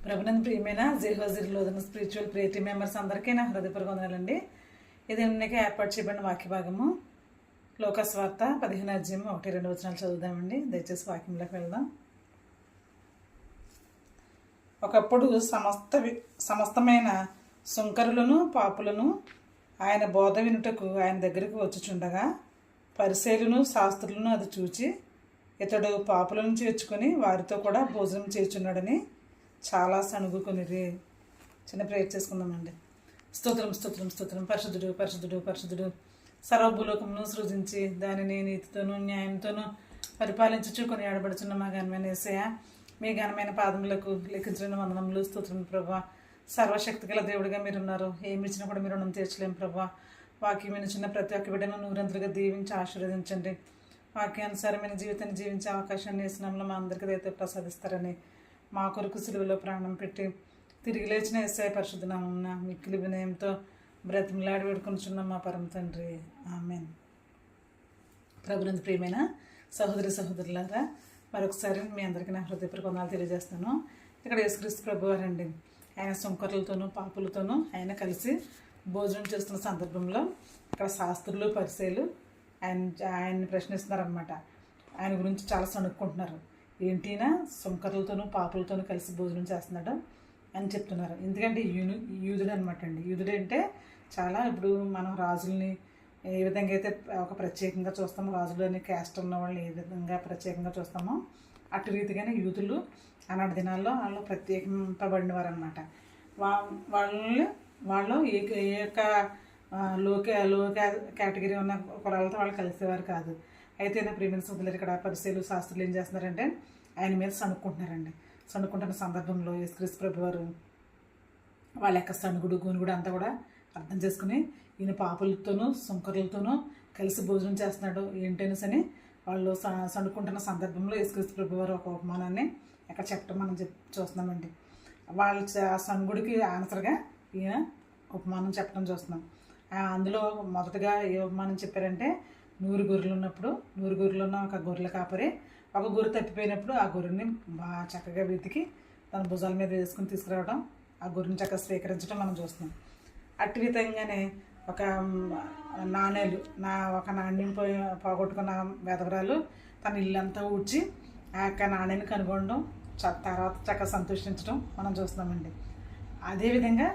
ప్రభునందు ప్రియమైన జేహోజిర్లోని spiritual prayer team members అందరికీ నా హృదయపూర్వక వందనాలండి. ఇది ఎన్నిక ఏర్పాటు చేయబడిన వాక్య భాగము లోకస్వార్త 15:1-2 వచనాలు చదువుదామండి. దయచేసి వాక్యంలోకి వెళ్దాం. ఒకప్పుడు సమస్తమైన సుంకరులను పాపులను ఆయన బోధ వినుటకు ఆయన దగ్గరకు వచ్చుచుండగా పరిసయ్యులను శాస్త్రులను అది చూచి ఇతడు పాపులను చేర్చుకొని వారితో కూడా భోజనం చేర్చున్నాడని చాలా సణుగుకొనిరి. చిన్న ప్రేయర్ చేసుకుందామండి. స్తోత్రం స్తోత్రం స్తోత్రం. పరిశుద్ధుడు పరిశుద్ధుడు పరిశుద్ధుడు సర్వభూలోకమును సృజించి దానిని నీతితోనూ న్యాయంతోనూ పరిపాలించుచు కొని ఆడబడుచున్న మా ఘనమైన యేసయ్య, మీ ఘనమైన పాదములకు లెక్కించిన వందనములు. స్తోత్రం ప్రభా. సర్వశక్తి గల దేవుడిగా మీరున్నారు. ఏమి ఇచ్చినా కూడా మీరు రుణం తీర్చలేం ప్రభా. వాక్యం వినిచిన ప్రతి ఒక్క బిడ్డను నూరంతలుగా దీవించి ఆశీర్వదించండి. వాక్యానుసారమైన జీవితాన్ని జీవించే అవకాశాన్ని వేసినంలో మా అందరికీ దయతో ప్రసాదిస్తారని మా కొరకు సిలువలో ప్రాణం పెట్టి తిరిగి లేచిన యేసయ్య పరిశుద్ధ నామమున మిక్కిలి వినయంతో బ్రతిమలాడి వేడుకొనుచున్న మా పరమ తండ్రి, ఆమేన్. ప్రభునందు ప్రియమైన సహోదరి సహోదరులారా, మరొకసారి మీ అందరికీ నా హృదయపూర్వక వందనాలు తెలియజేస్తాను. ఇక్కడ యేసుక్రీస్తు ప్రభు వారండి. ఆయన సుంకరులతోనూ పాపులతోనూ ఆయన కలిసి భోజనం చేస్తున్న సందర్భంలో ఇక్కడ శాస్త్రులు పరిసయ్యులు ఆయన్ని ప్రశ్నిస్తున్నారనమాట. ఆయన గురించి చాలా సణుక్కుంటున్నారు. ఏంటినా సుంకరులతోనూ పాపులతోనూ కలిసి భోజనం చేస్తున్నాడు అని చెప్తున్నారు. ఎందుకంటే యూదుడు అనమాట అండి. యూదుడు అంటే చాలా ఇప్పుడు మనం రాజుల్ని ఏ విధంగా అయితే ఒక ప్రత్యేకంగా చూస్తామో, రాజులని క్యాస్ట్ ఉన్న వాళ్ళని ఏ విధంగా ప్రత్యేకంగా చూస్తామో అటు రీతిగానే యూదులు ఆనాటి దినాల్లో వాళ్ళు ప్రత్యేకింపబడినవారు అనమాట. వాళ్ళు ఏ యొక్క లో కేటగిరీ ఉన్న కులాలతో వాళ్ళు కలిసేవారు కాదు. అయితే నా ప్రియమైన సోదరులు, ఇక్కడ పరిసయ్యులు శాస్త్రులు ఏం చేస్తున్నారంటే ఆయన మీద సణుక్కుంటున్నారండి. సణుక్కుంటున్న సందర్భంలో యేసుక్రీస్తు ప్రభు వారు వాళ్ళ యొక్క సణుగుడు గోనుగుడు అంతా కూడా అర్థం చేసుకుని ఈయన పాపులతోనూ సుంకరులతోనూ కలిసి భోజనం చేస్తున్నాడు ఏంటనేసని వాళ్ళు సణుక్కుంటున్న సందర్భంలో యేసుక్రీస్తు ప్రభు వారు ఒక ఉపమానాన్ని ఎక్కడ చెప్పడం మనం చూస్తున్నామండి. వాళ్ళ సణుగుడికి ఆన్సర్గా ఈయన ఉపమానం చెప్పడం చూస్తున్నాం. అందులో మొదటగా ఏ ఉపమానం చెప్పారంటే, 100 గొర్రెలు ఉన్నప్పుడు 100 గొర్రెలు ఉన్న ఒక గొర్రెల కాపరి ఒక గొర్రె తప్పిపోయినప్పుడు ఆ గొర్రెని బాగా చక్కగా వెతికి తన భుజాల మీద వేసుకుని తీసుకురావడం, ఆ గొర్రెని చక్కగా స్వీకరించడం మనం చూస్తున్నాం. అట్టి విధంగానే ఒక నాణ్యం పోగొట్టుకున్న వెధవరాలు తన ఇల్లంతా ఊడ్చి ఆ యొక్క నాణ్యాన్ని కనుగొనడం, తర్వాత చక్కగా సంతోషించడం మనం చూస్తున్నామండి. అదేవిధంగా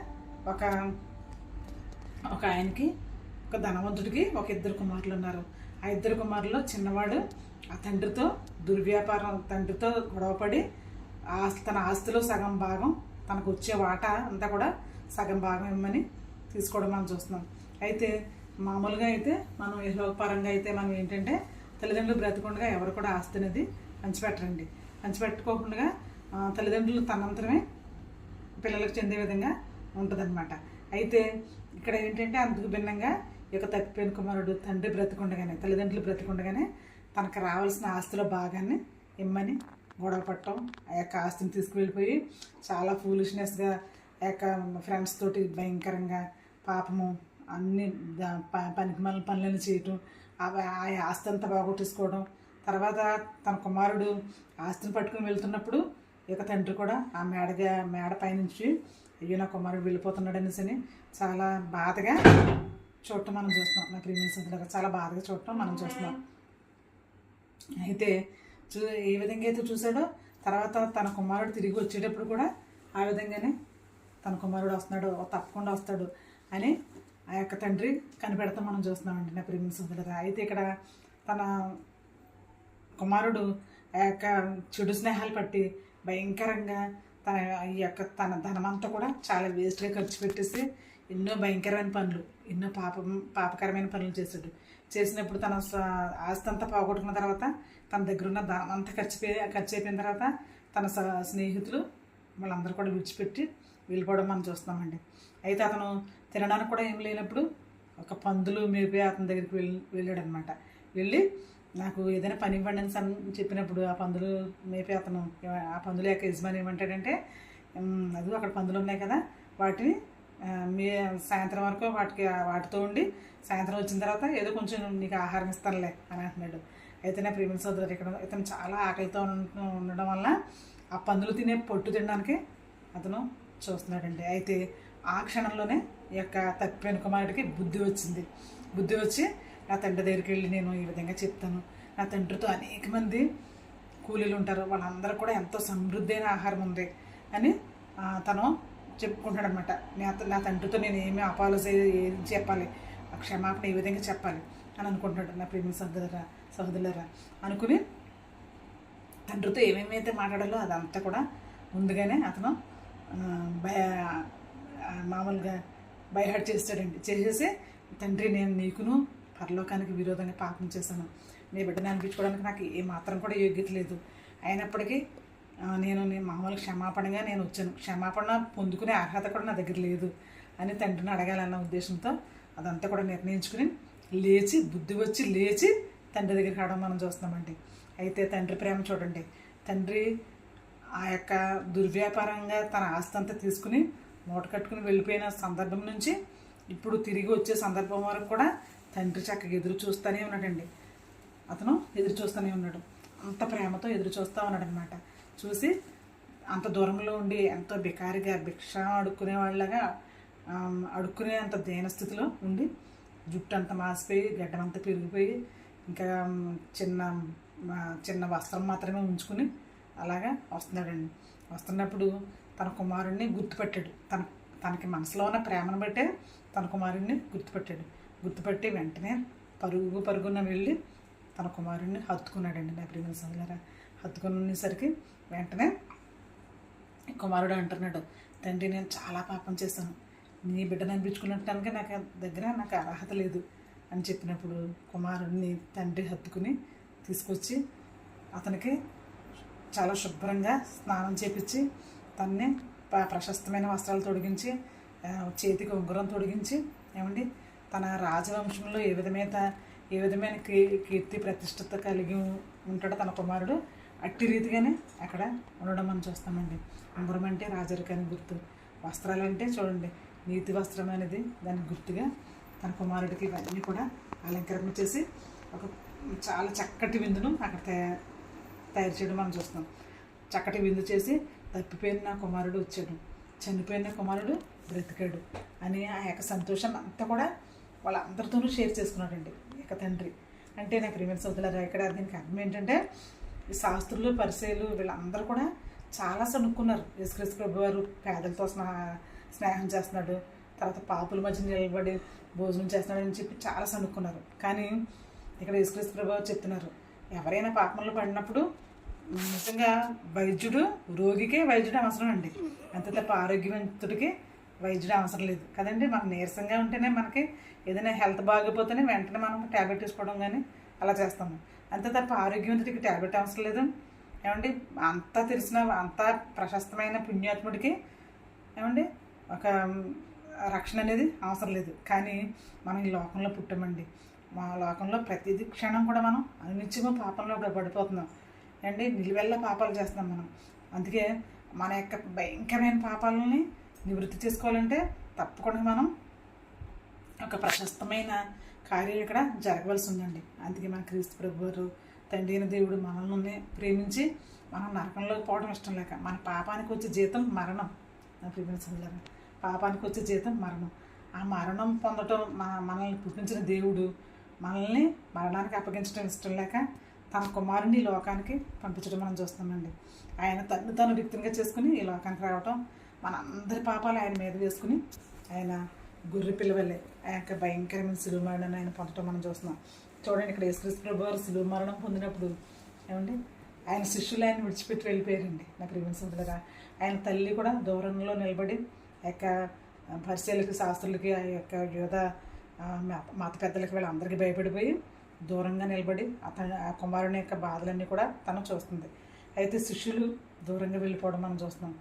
ఒక ఆయనకి, ఒక ధనవంతుడికి ఒక 2 కుమారులు ఉన్నారు. ఆ 2 కుమారుల్లో చిన్నవాడు ఆ తండ్రితో తండ్రితో గొడవపడి తన ఆస్తిలో సగం భాగం, తనకు వచ్చే వాటా అంతా కూడా సగం భాగం ఇవ్వమని తీసుకోవడం మనం చూస్తున్నాం. అయితే మామూలుగా అయితే మనం పరంగా అయితే మనం ఏంటంటే తల్లిదండ్రులు బ్రతికుండగా ఎవరు కూడా ఆస్తి అనేది పంచిపెట్టరండి. పంచిపెట్టుకోకుండా తల్లిదండ్రులు తనంతరమే పిల్లలకు చెందే విధంగా ఉంటుందన్నమాట. అయితే ఇక్కడ ఏంటంటే అందుకు భిన్నంగా ఈ యొక్క తప్పిపోయిన కుమారుడు తండ్రి బ్రతికుండగానే, తల్లిదండ్రులు బ్రతికుండగానే తనకు రావాల్సిన ఆస్తిలో భాగాన్ని ఇమ్మని గొడవ పట్టడం, ఆ యొక్క ఆస్తిని తీసుకువెళ్ళిపోయి చాలా ఫూలిష్నెస్గా ఆ యొక్క ఫ్రెండ్స్ తోటి భయంకరంగా పాపము అన్ని పనికిమాలిన పనులను చేయటం, ఆ ఆస్తి అంతా బాగొట్టేసుకోవడం. తర్వాత తన కుమారుడు ఆస్తిని పట్టుకుని వెళ్తున్నప్పుడు ఈ యొక్క తండ్రి కూడా ఆ మేడ పైనుంచి అయ్యో నా కుమారుడు వెళ్ళిపోతున్నాడు అనేసి చాలా బాధగా చూడటం మనం చూస్తున్నాం. నా ప్రియమైన సోదరులారా, చాలా బాధగా చూడటం మనం చూస్తున్నాం. అయితే ఏ విధంగా అయితే చూసాడో తర్వాత తన కుమారుడు తిరిగి వచ్చేటప్పుడు కూడా ఆ విధంగానే తన కుమారుడు వస్తున్నాడు, తప్పకుండా వస్తాడు అని ఆ యొక్క తండ్రి కనిపెడతాం మనం చూస్తున్నామండి. నా ప్రియమైన సోదరులారా, అయితే ఇక్కడ తన కుమారుడు ఆ యొక్క చెడు స్నేహాలు పట్టి భయంకరంగా తన ధనమంతా కూడా చాలా వేస్ట్గా ఖర్చు పెట్టేసి ఎన్నో భయంకరమైన పనులు, ఎన్నో పాపకరమైన పనులు చేసినప్పుడు తన ఆస్తి అంతా పోగొట్టుకున్న తర్వాత తన దగ్గర ఉన్న ధనం అంతా ఖర్చు అయిపోయిన తర్వాత తన స్నేహితులు వాళ్ళందరూ కూడా విడిచిపెట్టి వెళ్ళిపోవడం మనం చూస్తున్నామండి. అయితే అతను తినడానికి కూడా ఏం లేనప్పుడు ఒక పందులు మేపి అతని దగ్గరికి వెళ్ళాడనమాట. వెళ్ళి నాకు ఏదైనా పని ఇవ్వండి అని చెప్పినప్పుడు ఆ పందులు మేపి ఆ పందుల యొక్క యజమాని ఏమంటాడంటే, అది అక్కడ పందులు ఉన్నాయి కదా, వాటిని సాయంత్రం వరకు వాటితో ఉండి సాయంత్రం వచ్చిన తర్వాత ఏదో కొంచెం నీకు ఆహారం ఇస్తానులే అని అంటున్నాడు. అయితే నా ప్రియమైన సోదరుడు, ఇక్కడ ఇతను చాలా ఆకలితో ఉండడం వల్ల ఆ పందులు తినే పొట్టు తినడానికి అతను చూస్తున్నాడండి. అయితే ఆ క్షణంలోనే ఈ యొక్క తప్పిపోయిన కుమారుడికి బుద్ధి వచ్చింది. బుద్ధి వచ్చి నా తండ్రి దగ్గరికి వెళ్ళి నేను ఈ విధంగా చెప్తాను, నా తండ్రితో అనేక మంది కూలీలు ఉంటారు, వాళ్ళందరూ కూడా ఎంతో సమృద్ధి అయిన ఆహారం ఉంది అని తను చెప్పుకుంటాడు అనమాట. నా తండ్రితో నేను ఏమి అపాలజీ ఏం చెప్పాలి, క్షమాపణ ఏ విధంగా చెప్పాలి అని అనుకుంటున్నాడు. నా ప్రేమ సహోదరులారా అనుకుని తండ్రితో ఏమేమైతే మాట్లాడాలో అదంతా కూడా ముందుగానే అతను మామూలుగా బైహార్ట్ చేస్తాడండి. చేసేసి తండ్రి నేను నీకును పరలోకానికి విరోధంగా పాపం చేశాను, నీ బిడ్డని అనిపించుకోవడానికి నాకు ఏ మాత్రం కూడా యోగ్యత లేదు, అయినప్పటికీ నేను మామూలు క్షమాపణగా నేను వచ్చాను, క్షమాపణ పొందుకునే అర్హత కూడా నా దగ్గర లేదు అని తండ్రిని అడగాలన్న ఉద్దేశంతో అదంతా కూడా నిర్ణయించుకుని లేచి బుద్ధి వచ్చి లేచి తండ్రి దగ్గరికి రావడం మనం చూస్తున్నామండి. అయితే తండ్రి ప్రేమ చూడండి. తండ్రి ఆ యొక్క దుర్వ్యాపారంగా తన ఆస్తి అంతా తీసుకుని మూట కట్టుకుని వెళ్ళిపోయిన సందర్భం నుంచి ఇప్పుడు తిరిగి వచ్చే సందర్భం వరకు కూడా తండ్రి చక్కగా ఎదురు చూస్తూనే ఉన్నాడండి. అతను ఎదురు చూస్తూనే ఉన్నాడు, అంత ప్రేమతో ఎదురు చూస్తూ ఉన్నాడు అనమాట. చూసి అంత దూరంలో ఉండి ఎంతో బికారిగా భిక్ష అడుక్కునే వాళ్ళగా అడుక్కునే అంత దీనస్థితిలో ఉండి జుట్టు అంతా మాసిపోయి గడ్డమంతా పెరిగిపోయి ఇంకా చిన్న వస్త్రం మాత్రమే ఉంచుకుని అలాగా వస్తున్నాడండి. వస్తున్నప్పుడు తన కుమారుడిని గుర్తుపెట్టాడు. తనకి మనసులో ఉన్న ప్రేమను బట్టే తన కుమారుడిని గుర్తుపెట్టి వెంటనే పరుగున వెళ్ళి తన కుమారుడిని హత్తుకున్నాడండి. నా ప్రియమైన సోదరులారా, హత్తుకునేసరికి వెంటనే కుమారుడు అంటున్నాడు, తండ్రి నేను చాలా పాపం చేశాను, నీ బిడ్డను అనిపించుకున్నటానికి నాకు అర్హత లేదు అని చెప్పినప్పుడు కుమారుడిని తండ్రి హత్తుకుని తీసుకొచ్చి అతనికి చాలా శుభ్రంగా స్నానం చేపించి తన్ని ప్రశస్తమైన వస్త్రాలు తొడిగించి చేతికి ఉంగరం తొడిగించి ఏమండి తన రాజవంశంలో ఏ విధమైన కీర్తి ప్రతిష్టత కలిగి ఉంటాడో తన కుమారుడు అట్టి రీతిగానే అక్కడ ఉండడం మనం చూస్తామండి. ఉంగరం అంటే రాజరికానికి గుర్తు, వస్త్రాలంటే చూడండి నీతి వస్త్రం అనేది దానికి గుర్తుగా తన కుమారుడికి ఇవన్నీ కూడా అలంకరణ చేసి ఒక చాలా చక్కటి విందును అక్కడ తయారు చేయడం మనం చూస్తాం. చక్కటి విందు చేసి తప్పిపోయిన నా కుమారుడు వచ్చాడు, చనిపోయిన కుమారుడు బ్రతికాడు అని ఆ యొక్క సంతోషం అంతా కూడా వాళ్ళందరితోనూ షేర్ చేసుకున్నాడండి ఇక తండ్రి. అంటే నాకు ప్రియమైన సోదరులారా, ఇక్కడ దీనికి అర్థం ఏంటంటే ఈ శాస్త్రులు పరిచయులు వీళ్ళందరూ కూడా చాలా సనుక్కున్నారు. యేసుక్రీస్తు ప్రభువారు పేదలతో స్నేహం చేస్తున్నాడు, తర్వాత పాపుల మధ్య నిలబడి భోజనం చేస్తున్నాడు అని చెప్పి చాలా సనుక్కున్నారు. కానీ ఇక్కడ యేసుక్రీస్తు ప్రభువారు చెప్తున్నారు, ఎవరైనా పాపంలో పడినప్పుడు నిజంగా రోగికే వైద్యుడు అవసరం అండి, అంతే తప్ప ఆరోగ్యవంతుడికి వైద్యుడు అవసరం లేదు కదండి. మనం నీరసంగా ఉంటేనే మనకి ఏదైనా హెల్త్ బాగోపోతేనే వెంటనే మనం ట్యాబ్లెట్ తీసుకోవడం కానీ అలా చేస్తాము, అంతే తప్ప ఆరోగ్యవంతుడికి ట్యాబ్లెట్ అవసరం లేదు. ఏమండి అంతా తెలిసిన అంతా ప్రశస్తమైన పుణ్యాత్ముడికి ఏమండి ఒక రక్షణ అనేది అవసరం లేదు. కానీ మనం ఈ లోకంలో పుట్టామండి, మా లోకంలో ప్రతిదీ క్షణం కూడా మనం అనిత్యము పాపంలో పడిపోతున్నాం అండి, నిలువెల్ల పాపాలు చేస్తున్నాం మనం. అందుకే మన యొక్క భయంకరమైన పాపాలని నివృత్తి చేసుకోవాలంటే తప్పకుండా మనం ఒక ప్రశస్తమైన కార్యం ఇక్కడ జరగవలసి ఉందండి. అందుకే మన క్రీస్తు ప్రభువారు తండ్రి అయిన దేవుడు మనల్ని ప్రేమించి మనం నరకంలోకి పోవడం ఇష్టం లేక మన పాపానికి వచ్చే జీతం మరణం. నా ప్రియమైన సోదరులారా, పాపానికి వచ్చే జీతం మరణం. ఆ మరణం పొందటం మనల్ని పుట్టించిన దేవుడు మనల్ని మరణానికి అప్పగించడం ఇష్టం లేక తన కుమారుని ఈ లోకానికి పంపించడం మనం చూస్తామండి. ఆయన తను వ్యక్తిగా చేసుకుని ఈ లోకానికి రావటం, మన అందరి పాపాలు ఆయన మీద వేసుకుని ఆయన గొర్రె పిల్లవల్లే ఆ యొక్క భయంకరమైన సిలువ మరణాన్ని ఆయన పొందటం మనం చూస్తున్నాం. చూడండి ఇక్కడ యేసుక్రీస్తు ప్రభువారు సిలువ మరణం పొందినప్పుడు ఏమండి ఆయన శిష్యులు ఆయన విడిచిపెట్టి వెళ్ళిపోయారండి. నా ప్రియమైన సోదరులారా, ఆయన తల్లి కూడా దూరంలో నిలబడి ఆ యొక్క పరిచయులకి శాస్త్రులకి ఆ యొక్క యోధ మత పెద్దలకి వీళ్ళందరికీ భయపడిపోయి దూరంగా నిలబడి ఆ కుమారుని యొక్క బాధలన్నీ కూడా తను చూస్తుంది. అయితే శిష్యులు దూరంగా వెళ్ళిపోవడం మనం చూస్తున్నాం.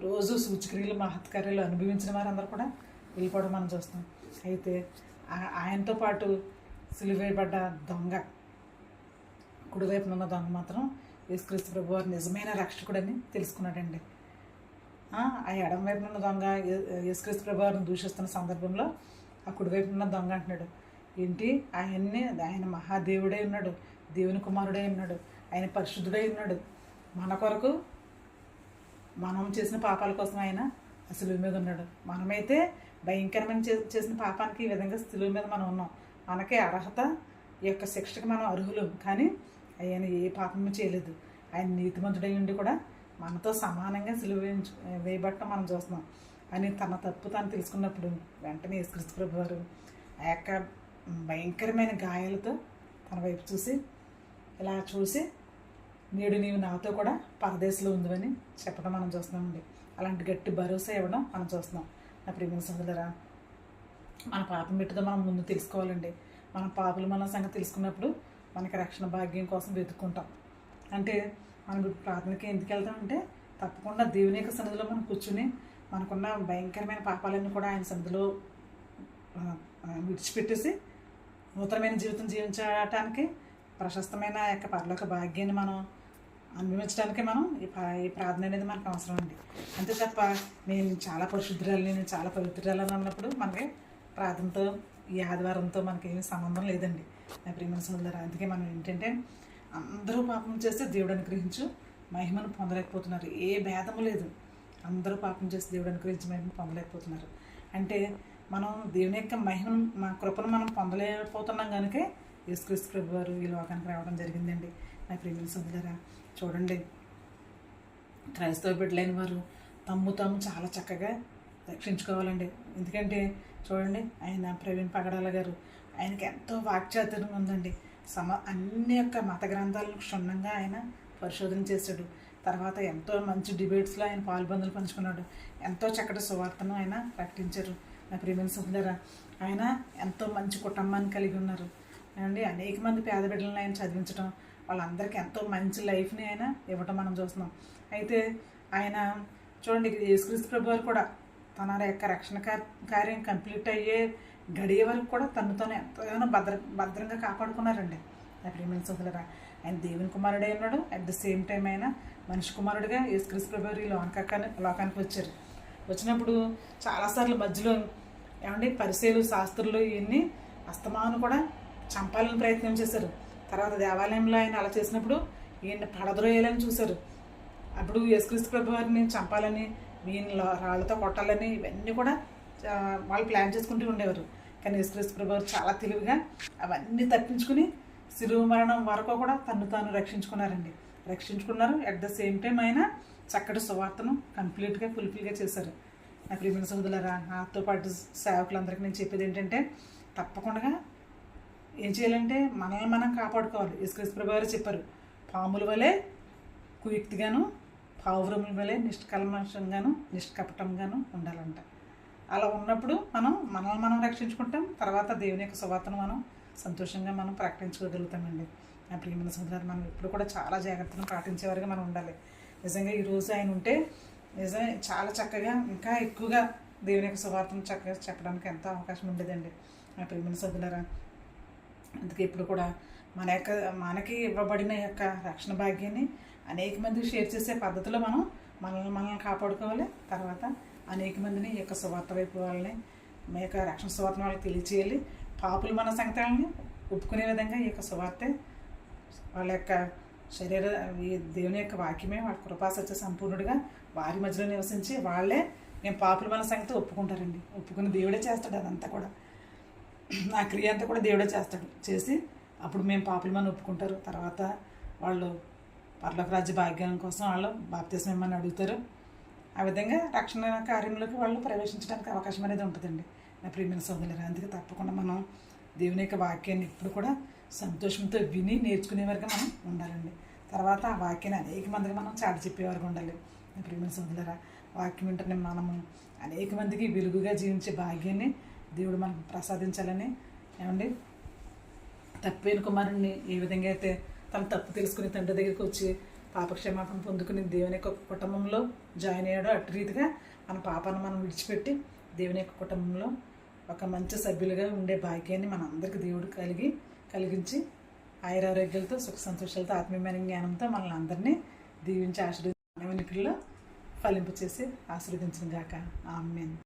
రోజు సూచక్రియలు మహత్కార్యాలు అనుభవించిన వారందరూ కూడా వెళ్ళిపోవడం మనం చూస్తాం. అయితే ఆయనతో పాటు సిలువేయబడ్డ దొంగ, కుడివైపున ఉన్న దొంగ మాత్రం యేసుక్రీస్తు ప్రభువారు నిజమైన రక్షకుడని తెలుసుకున్నాడండి. ఆ ఎడం వైపున ఉన్న దొంగ యేసుక్రీస్తు ప్రభువారిని దూషిస్తున్న సందర్భంలో ఆ కుడివైపున ఉన్న దొంగ అంటున్నాడు, ఏంటి ఆయన మహాదేవుడై ఉన్నాడు, దేవుని కుమారుడై ఉన్నాడు, ఆయన పరిశుద్ధుడై ఉన్నాడు, మన కొరకు మనం చేసిన పాపాల కోసం ఆయన ఆ సిలువ మీద ఉన్నాడు. మనమైతే భయంకరమైన చేసిన పాపానికి ఈ విధంగా సిలువ మీద మనం ఉన్నాం. మనకే అర్హత, ఈ యొక్క శిక్షకు మనం అర్హులు. కానీ ఆయన ఏ పాపము చేయలేదు. ఆయన నీతిమంతుడై ఉండి కూడా మనతో సమానంగా సిలువ వేయబట్టం మనం చూస్తున్నాం. అని తన తప్పు తాను తెలుసుకున్నప్పుడు వెంటనే యేసుక్రీస్తు ప్రభు వారు ఆ యొక్క భయంకరమైన గాయాలతో తన వైపు చూసి ఇలా చూసి, నేడు నీవు నాతో కూడా పరదేశంలో ఉందని చెప్పడం మనం చూస్తున్నామండి. అలాంటి గట్టి భరోసా ఇవ్వడం మనం చూస్తున్నాం. నా ప్రియమైన సహోదరా, మన పాపం బిడ్డతో మనం ముందు తెలుసుకోవాలండి. మన పాపలు మన సంగతి తెలుసుకున్నప్పుడు మనకి రక్షణ భాగ్యం కోసం వెతుక్కుంటాం. అంటే మనం ప్రార్థనకి ఎందుకు వెళ్తామంటే తప్పకుండా దేవుని యొక్క సన్నిధిలో మనం కూర్చుని మనకున్న భయంకరమైన పాపాలన్నీ కూడా ఆయన సన్నిధిలో విడిచిపెట్టేసి నూతనమైన జీవితం జీవించడానికి, ప్రశస్తమైన యొక్క పరలోక భాగ్యాన్ని మనం అనుభవించడానికి మనం ఈ ప్రార్థన అనేది మనకు అవసరం అండి. అంతే తప్ప నేను చాలా పరిశుద్ధురాలని, నేను చాలా పవిత్రురాలని అన్నప్పుడు మనకి ప్రార్థనతో ఈ ఆదివారంతో మనకి ఏమీ సంబంధం లేదండి నా ప్రియమైన సోదరులారా. అందుకే మనం ఏంటంటే అందరూ పాపం చేస్తే దేవుడు అనుగ్రహించు మహిమను పొందలేకపోతున్నారు. ఏ భేదము లేదు, అందరూ పాపం చేసి దేవుడు అనుగ్రహించి మహిమను పొందలేకపోతున్నారు. అంటే మనం దేవుని యొక్క మహిమను, మా కృపను మనం పొందలేకపోతున్నాం కనుకే యేసుక్రీస్తు ప్రభు వారు ఈ లోకానికి రావడం జరిగిందండి నా ప్రియమైన సోదరులారా. చూడండి, క్రైస్తవ బిడ్డలైన వారు తమ్ము చాలా చక్కగా రక్షించుకోవాలండి. ఎందుకంటే చూడండి, ఆయన ప్రవీణ్ పగడాల గారు, ఆయనకి ఎంతో వాక్చాతుర్యం ఉందండి. అన్ని యొక్క మత గ్రంథాలను క్షుణ్ణంగా ఆయన పరిశోధన చేశాడు. తర్వాత ఎంతో మంచి డిబేట్స్లో ఆయన పాల్పొందులు పంచుకున్నాడు. ఎంతో చక్కటి సువార్తను ఆయన ప్రకటించారు నా ప్రియమైన సోదరులారా. ఆయన ఎంతో మంచి కుటుంబాన్ని కలిగి ఉన్నారు అండి. అనేక మంది పేద బిడ్డలను ఆయన చదివించడం, వాళ్ళందరికీ ఎంతో మంచి లైఫ్ని ఆయన ఇవ్వటం మనం చూస్తున్నాం. అయితే ఆయన చూడండి, యేసుక్రీస్తు ప్రభు వారు కూడా తన యొక్క రక్షణ కార్యం కంప్లీట్ అయ్యే గడియ వరకు కూడా తను ఎంతగానో భద్రంగా కాపాడుకున్నారండి నా ప్రియమైన సోదరులారా. ఆయన దేవుని కుమారుడే ఉన్నాడు, అట్ ద సేమ్ టైం ఆయన మనిషి కుమారుడిగా యేసుక్రీస్తు ప్రభు వారు ఈ లోకానికి వచ్చారు. వచ్చినప్పుడు చాలాసార్లు మధ్యలో ఏమండి పరిసయ్యులు, శాస్త్రులు ఇవన్నీ అస్తమాను కూడా చంపాలని ప్రయత్నం చేశారు. తర్వాత దేవాలయంలో ఆయన అలా చేసినప్పుడు ఈయన పడద్రోయాలని చూశారు. అప్పుడు యేసుక్రీస్తు ప్రభు వారిని చంపాలని, ఈయన రాళ్ళతో కొట్టాలని ఇవన్నీ కూడా వాళ్ళు ప్లాన్ చేసుకుంటూ ఉండేవారు. కానీ యేసుక్రీస్తు ప్రభు వారు చాలా తెలివిగా అవన్నీ తప్పించుకుని శిలువ మరణం వరకు కూడా తాను రక్షించుకున్నారు. అట్ ద సేమ్ టైం ఆయన చక్కటి సువార్తను కంప్లీట్గా ఫుల్ఫిల్గా చేశారు నా ప్రియమైన సోదరులారా. నాతో పాటు సేవకులందరికీ నేను చెప్పేది ఏంటంటే తప్పకుండా ఏం చేయాలంటే మనల్ని మనం కాపాడుకోవాలి. యేసుక్రీస్తు ప్రభు వారు చెప్పారు, పాముల వలె కుయుక్తిగాను, పావురముల వలె నిష్కల్మషంగాను నిష్కపటంగాను ఉండాలంట. అలా ఉన్నప్పుడు మనల్ని మనం రక్షించుకుంటాం. తర్వాత దేవుని యొక్క సువార్తను మనం సంతోషంగా మనం ప్రకటించుకోగలుగుతామండి నా ప్రియమైన సోదరులారా. మనం ఇప్పుడు కూడా చాలా జాగ్రత్తలను పాటించేవారుగా మనం ఉండాలి. నిజంగా ఈరోజు ఆయన ఉంటే నిజంగా చాలా చక్కగా ఇంకా ఎక్కువగా దేవుని యొక్క సువార్తను చక్కగా చెప్పడానికి ఎంతో అవకాశం ఉండేదండి నా ప్రియమైన సోదరులారా. అందుకే ఇప్పుడు కూడా మనకి ఇవ్వబడిన యొక్క రక్షణ భాగ్యాన్ని అనేక మందికి షేర్ చేసే పద్ధతిలో మనల్ని కాపాడుకోవాలి. తర్వాత అనేక మందిని ఈ యొక్క సువార్త వైపు వాళ్ళని మీ యొక్క రక్షణ సువార్తను వాళ్ళకి తెలియచేయాలి. పాపులు మన సంగతులని ఒప్పుకునే విధంగా ఈ యొక్క సువార్తే వాళ్ళ యొక్క దేవుని యొక్క వాక్యమే వాళ్ళ కృపాసత్య సంపూర్ణుడిగా వారి మధ్యలో నివసించి వాళ్ళే మేము పాపులు మన సంగతి ఒప్పుకుంటారండి. ఒప్పుకుని దేవుడే చేస్తాడు అదంతా కూడా, ఆ క్రియ అంతా కూడా దేవుడే చేసి అప్పుడు మేము పాపులు మన ఒప్పుకుంటారు. తర్వాత వాళ్ళు పరలోక రాజ్య భాగ్యం కోసం వాళ్ళు బాప్తిస్మం ఇమ్మని అడుగుతారు. ఆ విధంగా రక్షణ కార్యంలోకి వాళ్ళు ప్రవేశించడానికి అవకాశం అనేది ఉంటుందండి నా ప్రియమైన సోదరులారా. అందుకే తప్పకుండా మనం దేవుని యొక్క వాక్యాన్ని ఇప్పుడు కూడా సంతోషంతో విని నేర్చుకునేవారుగా మనం ఉండాలండి. తర్వాత ఆ వాక్యాన్ని అనేక మందికి మనం చాటి చెప్పేవారుగా ఉండాలి నా ప్రియమైన సోదరులారా. వాక్యం వింటనే మనము అనేక మందికి వెలుగుగా జీవించే భాగ్యాన్ని దేవుడు మనకు ప్రసాదించాలని ఏమండి. తప్పైన కుమారుణ్ణి ఏ విధంగా అయితే తన తప్పు తెలుసుకుని తండ్రి దగ్గరికి వచ్చి పాపక్షమాపణ పొందుకుని దేవుని యొక్క కుటుంబంలో జాయిన్ అయ్యాడో అటు రీతిగా మన పాపాన్ని మనం విడిచిపెట్టి దేవుని యొక్క కుటుంబంలో ఒక మంచి సభ్యులుగా ఉండే భాగ్యాన్ని మన అందరికీ దేవుడు కలిగించి ఆయురారోగ్యాలతో సుఖ సంతోషాలతో ఆత్మీయమైన జ్ఞానంతో మనల్ని అందరినీ దీవించి ఆశీర్వదించి ఫలింపచేసి ఆశీర్వదించిన గాక. ఆమేన్.